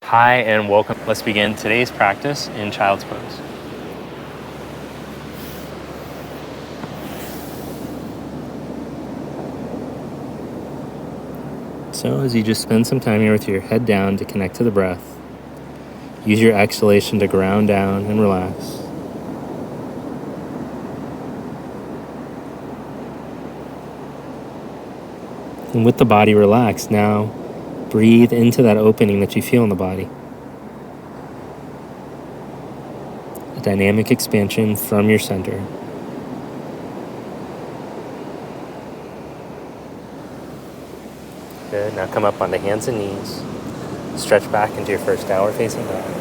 Hi and welcome. Let's begin today's practice in child's pose. So as you just spend some time here with your head down to connect to the breath, use your exhalation to ground down and relax. And with the body relaxed, now breathe into that opening that you feel in the body. A dynamic expansion from your center. Good. Now come up on the hands and knees. Stretch back into your first downward facing dog.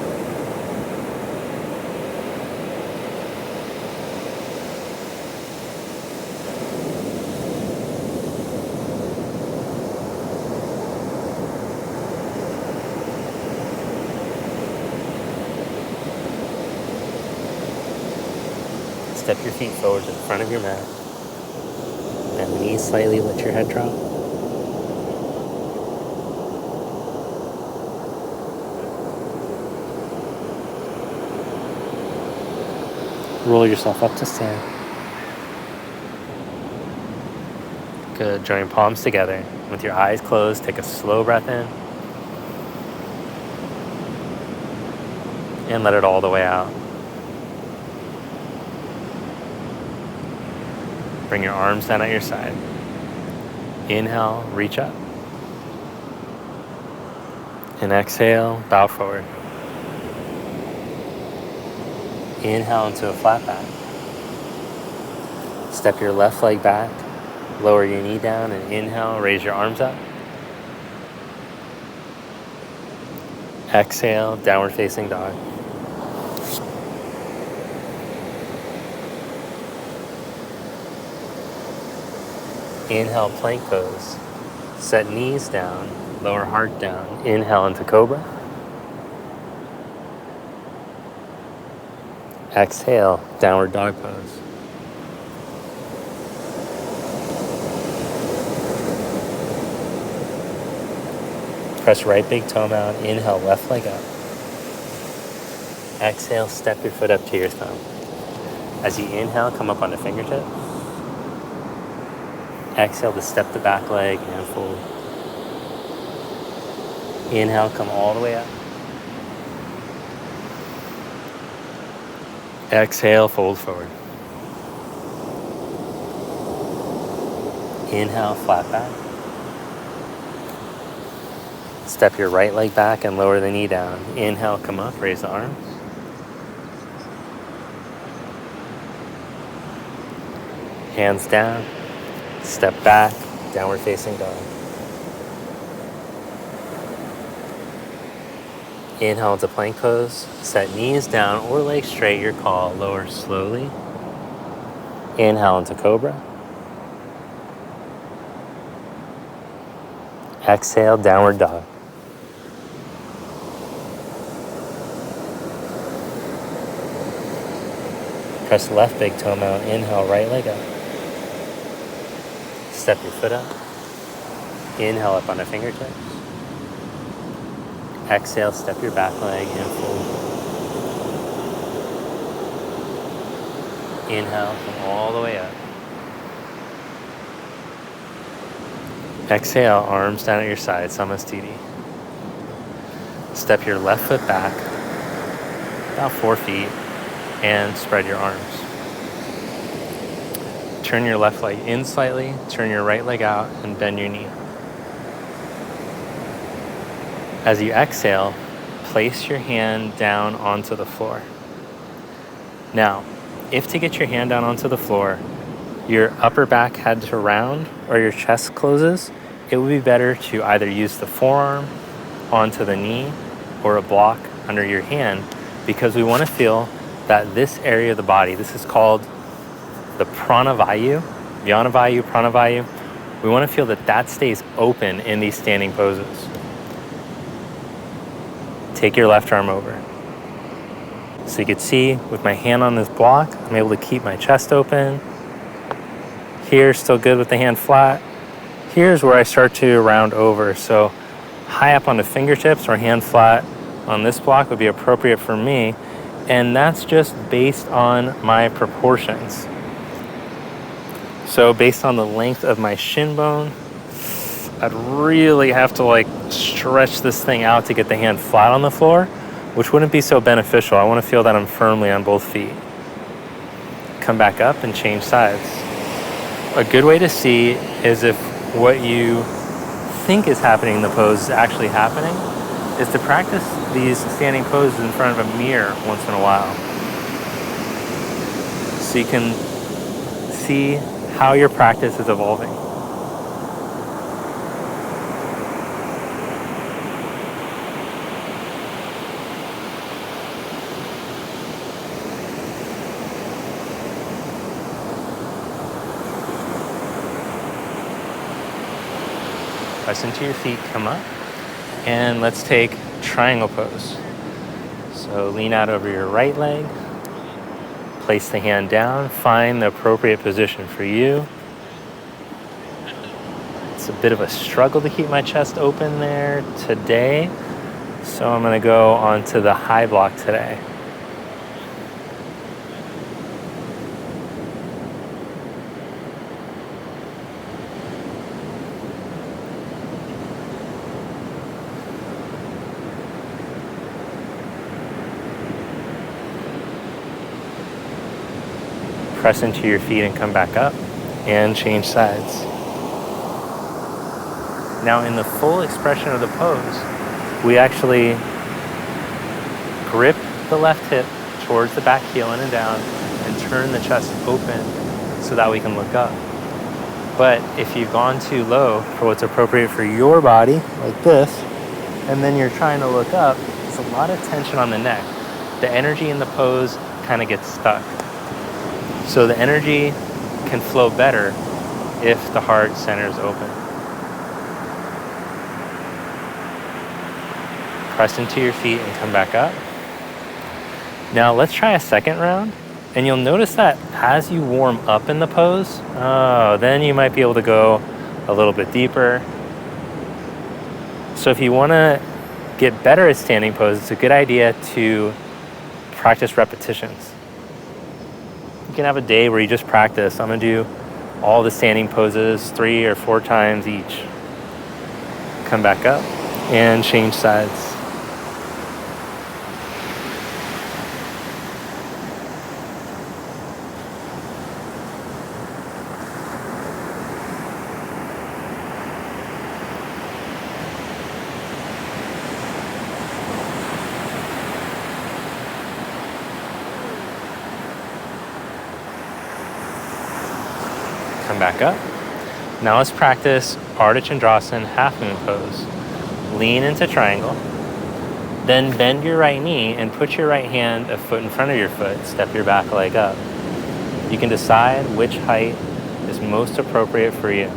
Step your feet forward to the front of your mat. Bend the knees slightly, let your head drop. Roll yourself up to stand. Good. Join palms together. With your eyes closed, take a slow breath in. And let it all the way out. Bring your arms down at your side. Inhale, reach up. And exhale, bow forward. Inhale into a flat back. Step your left leg back. Lower your knee down and inhale, raise your arms up. Exhale, downward facing dog. Inhale, plank pose. Set knees down, lower heart down. Inhale into cobra. Exhale, downward dog pose. Press right big toe out. Inhale, left leg up. Exhale, step your foot up to your thumb. As you inhale, come up on the fingertips. Exhale to step the back leg and fold. Inhale, come all the way up. Exhale, fold forward. Inhale, flat back. Step your right leg back and lower the knee down. Inhale, come up, raise the arms. Hands down. Step back, downward facing dog. Inhale into plank pose. Set knees down or legs straight, your call. Lower slowly. Inhale into cobra. Exhale, downward dog. Press left big toe out. Inhale, right leg up. Step your foot up. Inhale up on the fingertips. Exhale, step your back leg and fold. Inhale, come all the way up. Exhale, arms down at your side, Samastiti. Step your left foot back, about 4 feet, and spread your arms. Turn your left leg in slightly, turn your right leg out, and bend your knee. As you exhale, place your hand down onto the floor. Now, if to get your hand down onto the floor, your upper back had to round or your chest closes, it would be better to either use the forearm onto the knee or a block under your hand, because we want to feel that this area of the body, this is called the pranavayu, Vyanavayu, pranavayu. We want to feel that that stays open in these standing poses. Take your left arm over. So you can see with my hand on this block, I'm able to keep my chest open. Here, still good with the hand flat. Here's where I start to round over. So high up on the fingertips or hand flat, on this block would be appropriate for me. And that's just based on my proportions. So based on the length of my shin bone, I'd really have to like stretch this thing out to get the hand flat on the floor, which wouldn't be so beneficial. I want to feel that I'm firmly on both feet. Come back up and change sides. A good way to see is if what you think is happening in the pose is actually happening, is to practice these standing poses in front of a mirror once in a while. So you can see how your practice is evolving. Press into your feet, come up, and let's take triangle pose. So lean out over your right leg, place the hand down, find the appropriate position for you. It's a bit of a struggle to keep my chest open there today, so I'm gonna go onto the high block today. Press into your feet and come back up and change sides. Now in the full expression of the pose, we actually grip the left hip towards the back heel in and down and turn the chest open so that we can look up. But if you've gone too low for what's appropriate for your body, like this, and then you're trying to look up, there's a lot of tension on the neck. The energy in the pose kind of gets stuck. So the energy can flow better if the heart center is open. Press into your feet and come back up. Now let's try a second round. And you'll notice that as you warm up in the pose, then you might be able to go a little bit deeper. So if you want to get better at standing pose, it's a good idea to practice repetitions. You can have a day where you just practice. I'm going to do all the standing poses 3 or 4 times each. Come back up and change sides. Come back up. Now let's practice Ardha Chandrasana half moon pose. Lean into triangle. Then bend your right knee and put your right hand a foot in front of your foot. Step your back leg up. You can decide which height is most appropriate for you.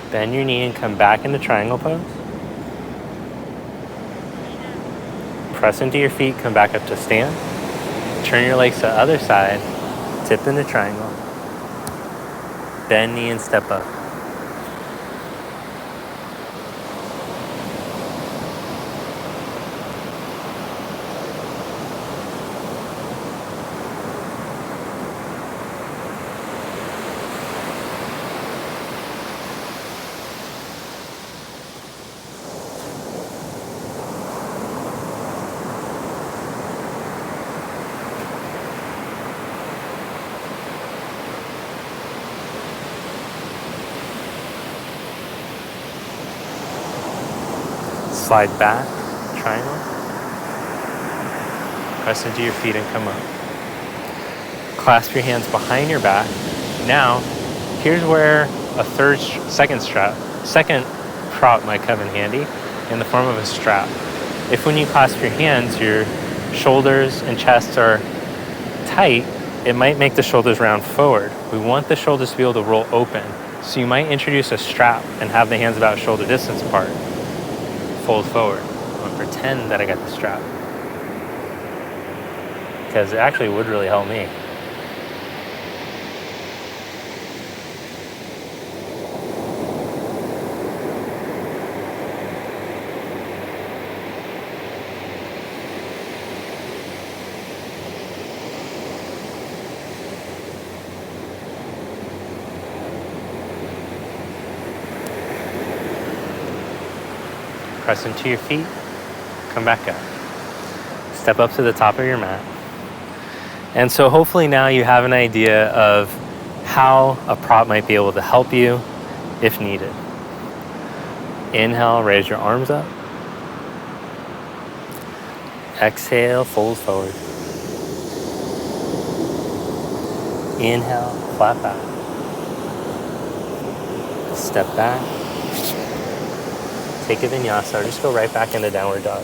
Bend your knee and come back into triangle pose. Press into your feet, come back up to stand. Turn your legs to the other side, tip into triangle. Bend knee and step up. Slide back, triangle. Press into your feet and come up. Clasp your hands behind your back. Now, here's where a second prop might come in handy in the form of a strap. If when you clasp your hands, your shoulders and chest are tight, it might make the shoulders round forward. We want the shoulders to be able to roll open. So you might introduce a strap and have the hands about shoulder distance apart. fold forward. I'm gonna pretend that I got the strap, because it actually would really help me. Press into your feet, come back up. Step up to the top of your mat. And so hopefully now you have an idea of how a prop might be able to help you if needed. Inhale, raise your arms up. Exhale, fold forward. Inhale, flat back. Step back. Take a vinyasa, or just go right back into downward dog.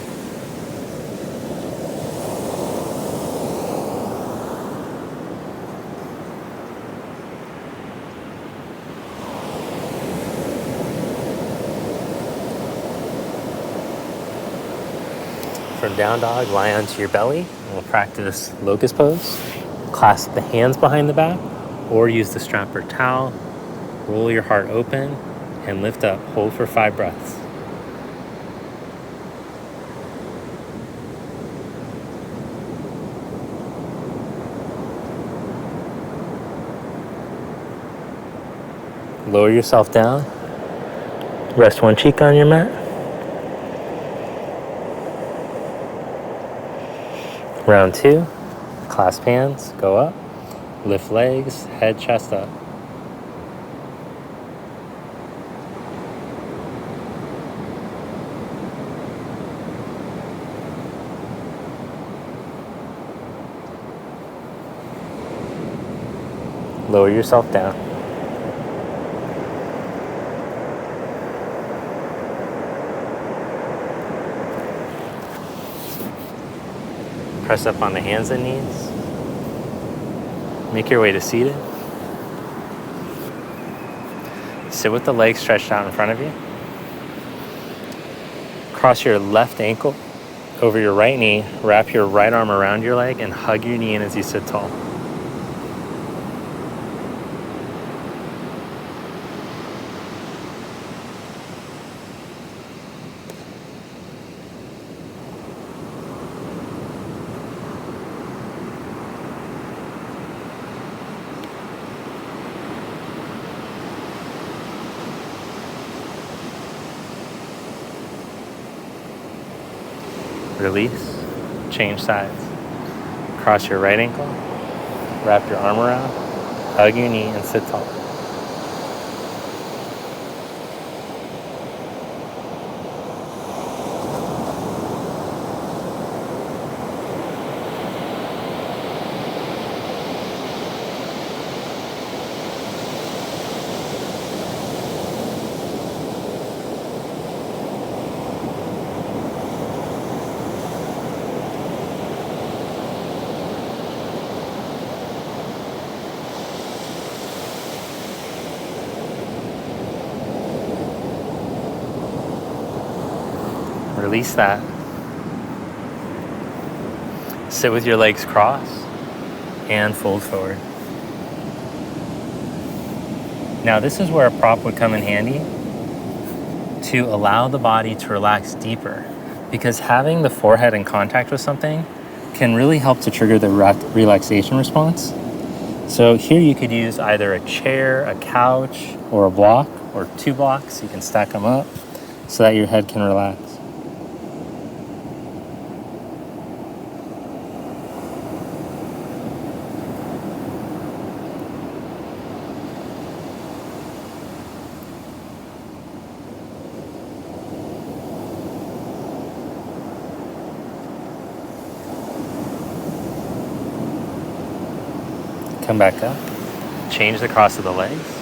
From down dog, lie onto your belly, and we'll practice locust pose. Clasp the hands behind the back, or use the strap or towel. Roll your heart open, and lift up. Hold for 5 breaths. Lower yourself down. Rest one cheek on your mat. Round 2. Clasp hands, go up. Lift legs, head, chest up. Lower yourself down. Press up on the hands and knees. Make your way to seated. Sit with the legs stretched out in front of you. Cross your left ankle over your right knee. Wrap your right arm around your leg and hug your knee in as you sit tall. Release, change sides. Cross your right ankle, wrap your arm around, hug your knee and sit tall. Release that. Sit with your legs crossed and fold forward. Now this is where a prop would come in handy to allow the body to relax deeper, because having the forehead in contact with something can really help to trigger the relaxation response. So here you could use either a chair, a couch, or a block, or 2 blocks. You can stack them up so that your head can relax. Come back up. Change the cross of the legs.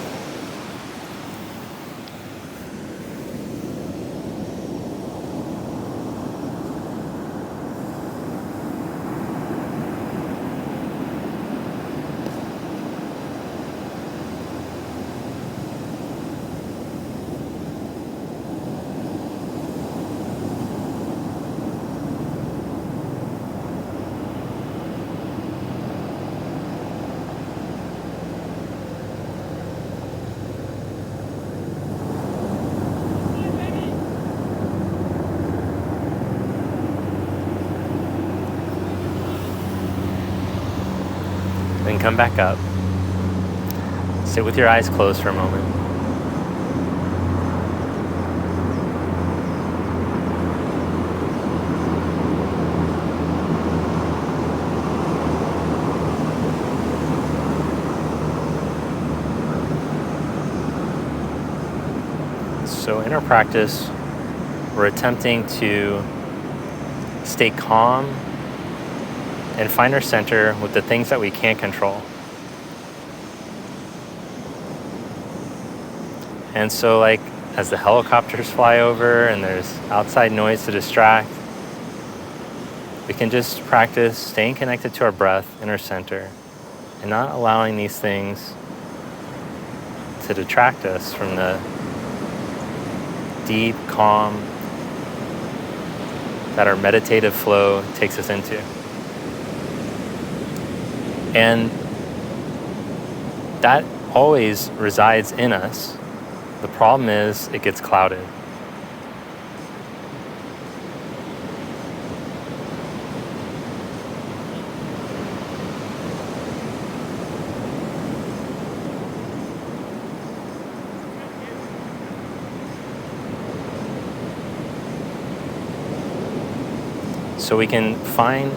come back up. Sit with your eyes closed for a moment. So in our practice, we're attempting to stay calm and find our center with the things that we can't control. And so, like, as the helicopters fly over and there's outside noise to distract, we can just practice staying connected to our breath in our center and not allowing these things to detract us from the deep calm that our meditative flow takes us into. And that always resides in us. The problem is it gets clouded. So we can find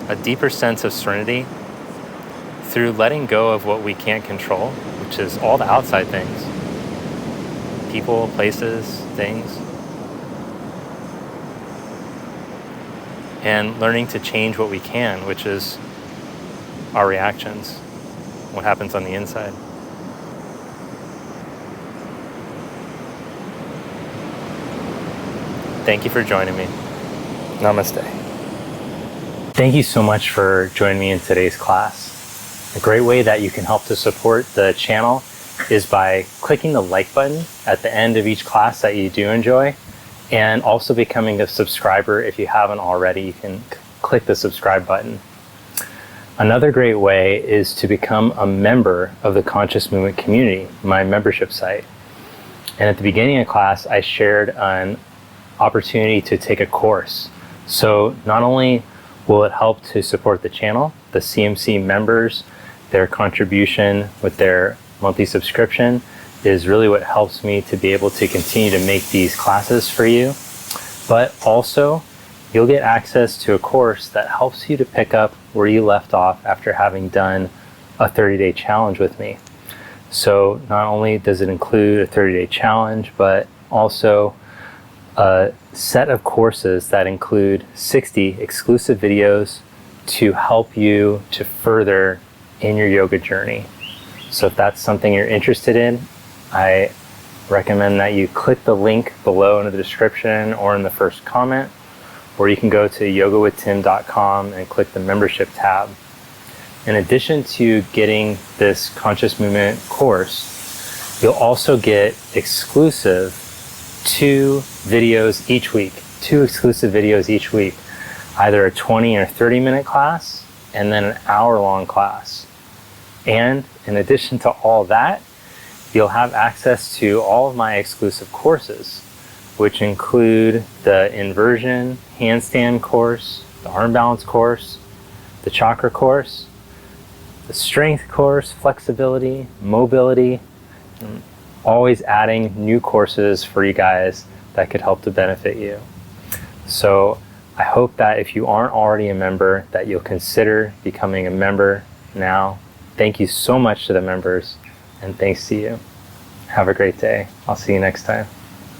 a deeper sense of serenity through letting go of what we can't control, which is all the outside things. People, places, things. And learning to change what we can, which is our reactions, what happens on the inside. Thank you for joining me. Namaste. Thank you so much for joining me in today's class. A great way that you can help to support the channel is by clicking the like button at the end of each class that you do enjoy, and also becoming a subscriber. If you haven't already, you can click the subscribe button. Another great way is to become a member of the Conscious Movement community, my membership site. And at the beginning of class, I shared an opportunity to take a course. So not only will it help to support the channel, the CMC members, their contribution with their monthly subscription is really what helps me to be able to continue to make these classes for you. But also, you'll get access to a course that helps you to pick up where you left off after having done a 30-day challenge with me. So not only does it include a 30-day challenge, but also a set of courses that include 60 exclusive videos to help you to further in your yoga journey. So if that's something you're interested in, I recommend that you click the link below in the description or in the first comment, or you can go to yogawithtim.com and click the membership tab. In addition to getting this Conscious Movement course, you'll also get exclusive 2 videos each week, 2 exclusive videos each week, either a 20 or 30-minute class and then an hour-long class. And in addition to all that, you'll have access to all of my exclusive courses, which include the inversion handstand course, the arm balance course, the chakra course, the strength course, flexibility, mobility, and always adding new courses for you guys that could help to benefit you. So I hope that if you aren't already a member, that you'll consider becoming a member now. Thank you so much to the members, and thanks to you. Have a great day. I'll see you next time.